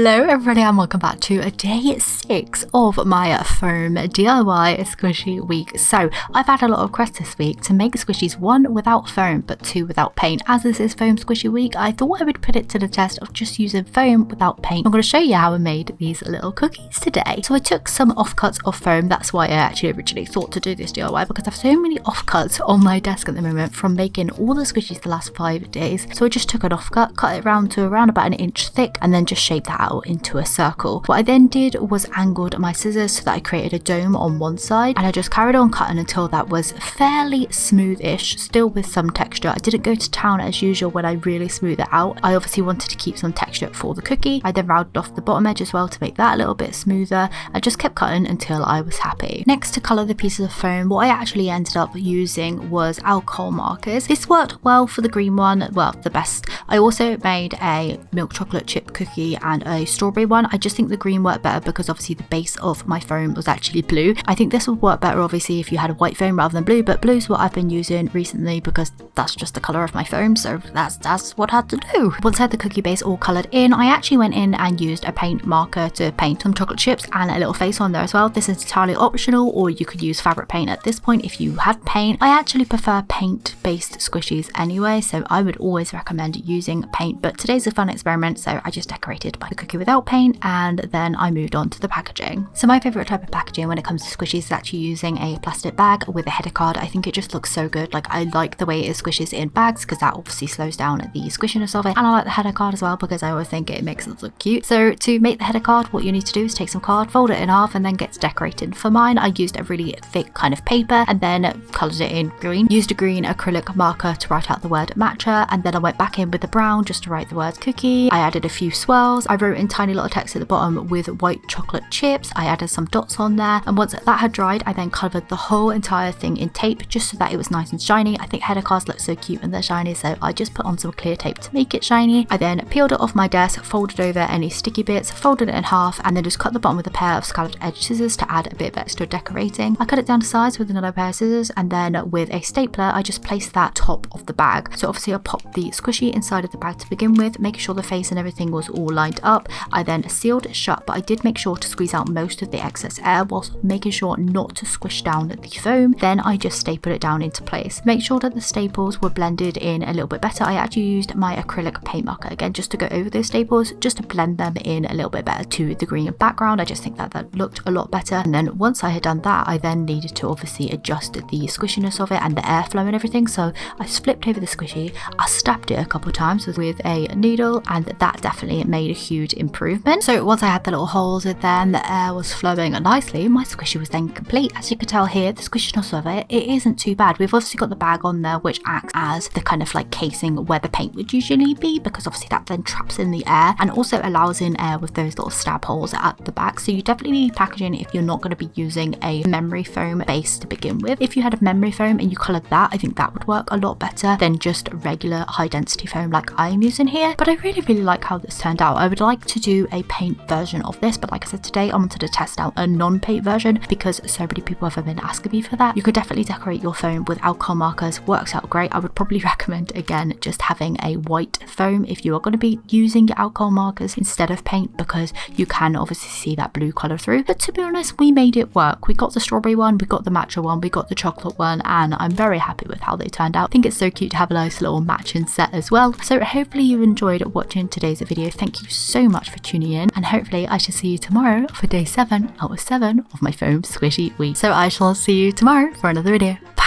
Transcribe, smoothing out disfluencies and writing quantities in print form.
Hello everybody and welcome back to day 6 of my foam DIY squishy week. So I've had a lot of requests this week to make squishies, 1 without foam but 2 without paint. As this is foam squishy week, I thought I would put it to the test of just using foam without paint. I'm going to show you how I made these little cookies today. So I took some offcuts of foam. That's why I actually originally thought to do this DIY, because I have so many offcuts on my desk at the moment from making all the squishies the last 5 days. So I just took an offcut, cut it round to around about an inch thick, and then just shaped that out into a circle. What I then did was angled my scissors so that I created a dome on one side, and I just carried on cutting until that was fairly smooth-ish, still with some texture. I didn't go to town as usual when I really smooth it out. I obviously wanted to keep some texture for the cookie. I then rounded off the bottom edge as well to make that a little bit smoother. I just kept cutting until I was happy. Next, to colour the pieces of foam, what I actually ended up using was alcohol markers. This worked well for the green one, well, the best. I also made a milk chocolate chip cookie and a strawberry one. I just think the green worked better because obviously the base of my foam was actually blue. I think this would work better obviously if you had a white foam rather than blue, but blue's what I've been using recently because that's just the colour of my foam, so that's what I had to do. Once I had the cookie base all coloured in, I actually went in and used a paint marker to paint some chocolate chips and a little face on there as well. This is entirely optional, or you could use fabric paint at this point if you had paint. I actually prefer paint based squishies anyway, so I would always recommend using paint, but today's a fun experiment, so I just decorated my cookie without paint and then I moved on to the packaging. So my favourite type of packaging when it comes to squishies is actually using a plastic bag with a header card. I think it just looks so good. Like, I like the way it squishes in bags because that obviously slows down the squishiness of it, and I like the header card as well because I always think it makes it look cute. So to make the header card, what you need to do is take some card, fold it in half, and then get decorated. For mine, I used a really thick kind of paper and then coloured it in green. Used a green acrylic marker to write out the word matcha, and then I went back in with the brown just to write the word cookie. I added a few swirls. I wrote in tiny little text at the bottom with white chocolate chips. I added some dots on there, and once that had dried, I then covered the whole entire thing in tape just so that it was nice and shiny. I think header cards look so cute when they're shiny, so I just put on some clear tape to make it shiny. I then peeled it off my desk, folded over any sticky bits, folded it in half, and then just cut the bottom with a pair of scalloped edge scissors to add a bit of extra decorating. I cut it down to size with another pair of scissors, and then with a stapler I just placed that top of the bag. So obviously I popped the squishy inside of the bag to begin with, making sure the face and everything was all lined up. I then sealed it shut, but I did make sure to squeeze out most of the excess air whilst making sure not to squish down the foam. Then I just stapled it down into place. Make sure that the staples were blended in a little bit better. I actually used my acrylic paint marker again just to go over those staples, just to blend them in a little bit better to the green background. I just think that looked a lot better. And then once I had done that, I then needed to obviously adjust the squishiness of it and the airflow and everything. So I flipped over the squishy, I stabbed it a couple of times with a needle, and that definitely made a huge improvement. So once I had the little holes in there and the air was flowing nicely, my squishy was then complete. As you can tell here, the squishiness of it isn't too bad. We've obviously got the bag on there which acts as the kind of like casing where the paint would usually be, because obviously that then traps in the air and also allows in air with those little stab holes at the back. So you definitely need packaging if you're not going to be using a memory foam base to begin with. If you had a memory foam and you coloured that, I think that would work a lot better than just regular high density foam like I'm using here. But I really like how this turned out. I would like to do a paint version of this, but like I said, today I wanted to test out a non-paint version because so many people have been asking me for that. You could definitely decorate your foam with alcohol markers, works out great. I would probably recommend again just having a white foam if you are going to be using your alcohol markers instead of paint, because you can obviously see that blue colour through. But to be honest, we made it work. We got the strawberry one, we got the matcha one, we got the chocolate one, and I'm very happy with how they turned out. I think it's so cute to have a nice little matching set as well. So hopefully you enjoyed watching today's video. Thank you so much for tuning in, and hopefully I shall see you tomorrow for day 7 out of 7 of my foam squishy week. So I shall see you tomorrow for another video. Bye.